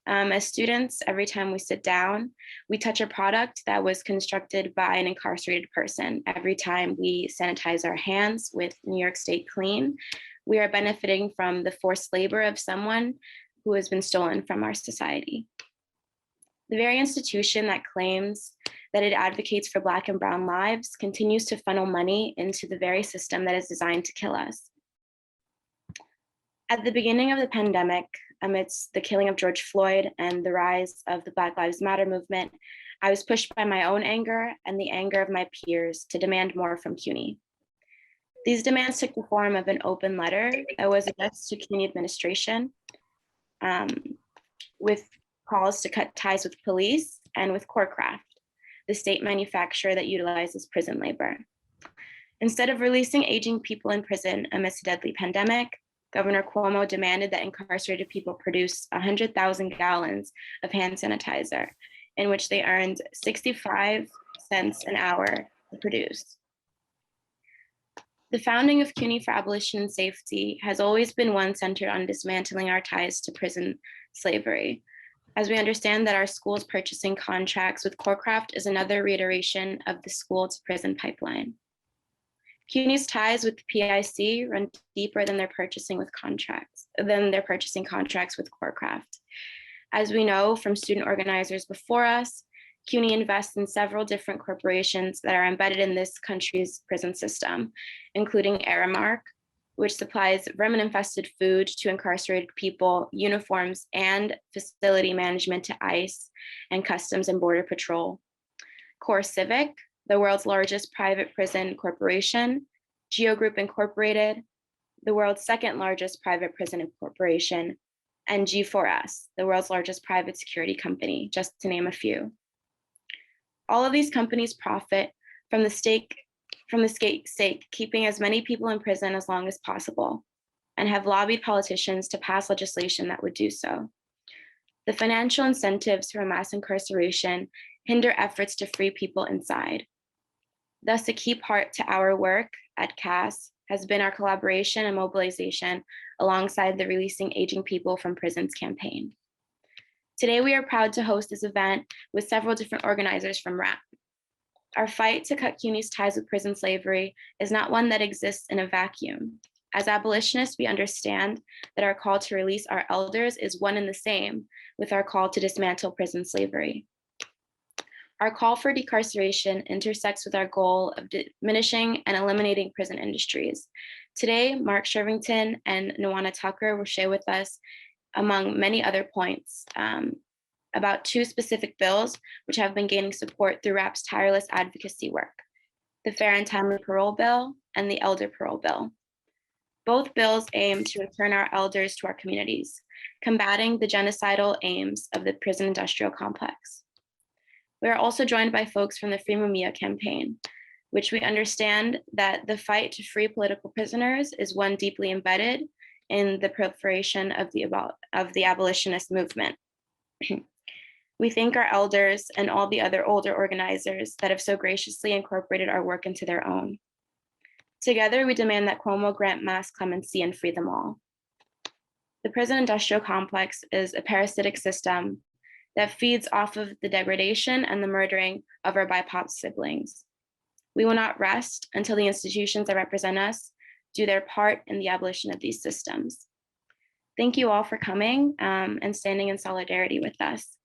As students, every time we sit down, we touch a product that was constructed by an incarcerated person. Every time we sanitize our hands with New York State Clean, we are benefiting from the forced labor of someone who has been stolen from our society. The very institution that claims that it advocates for Black and Brown lives continues to funnel money into the very system that is designed to kill us. At the beginning of the pandemic, amidst the killing of George Floyd and the rise of the Black Lives Matter movement, I was pushed by my own anger and the anger of my peers to demand more from CUNY. These demands took the form of an open letter that was addressed to CUNY administration with calls to cut ties with police and with Corecraft, the state manufacturer that utilizes prison labor. Instead of releasing aging people in prison amidst a deadly pandemic, Governor Cuomo demanded that incarcerated people produce 100,000 gallons of hand sanitizer, in which they earned 65 cents an hour to produce. The founding of CUNY For Abolition Safety has always been one centered on dismantling our ties to prison slavery. As we understand that our school's purchasing contracts with Corecraft is another reiteration of the school to prison pipeline. CUNY's ties with the PIC run deeper than their purchasing contracts with Corecraft. As we know from student organizers before us, CUNY invests in several different corporations that are embedded in this country's prison system, including Aramark, which supplies vermin-infested food to incarcerated people, uniforms, and facility management to ICE and Customs and Border Patrol. Core Civic, the world's largest private prison corporation, Geo Group Incorporated, the world's second largest private prison corporation, and G4S, the world's largest private security company, just to name a few. All of these companies profit from the stake keeping as many people in prison as long as possible, and have lobbied politicians to pass legislation that would do so. The financial incentives for mass incarceration hinder efforts to free people inside. Thus, a key part to our work at CAS has been our collaboration and mobilization alongside the Releasing Aging People from Prisons campaign. Today, we are proud to host this event with several different organizers from RAPP. Our fight to cut CUNY's ties with prison slavery is not one that exists in a vacuum. As abolitionists, we understand that our call to release our elders is one and the same with our call to dismantle prison slavery. Our call for decarceration intersects with our goal of diminishing and eliminating prison industries. Today, Mark Shervington and Nuwana Tucker will share with us, among many other points, about two specific bills which have been gaining support through RAPP's tireless advocacy work: the Fair and Timely Parole Bill and the Elder Parole Bill. Both bills aim to return our elders to our communities, combating the genocidal aims of the prison industrial complex. We are also joined by folks from the Free Mumia campaign, which we understand that the fight to free political prisoners is one deeply embedded in the proliferation of the abolitionist movement. We thank our elders and all the other older organizers that have so graciously incorporated our work into their own. Together, we demand that Cuomo grant mass clemency and free them all. The prison industrial complex is a parasitic system that feeds off of the degradation and the murdering of our BIPOC siblings. We will not rest until the institutions that represent us do their part in the abolition of these systems. Thank you all for coming and standing in solidarity with us.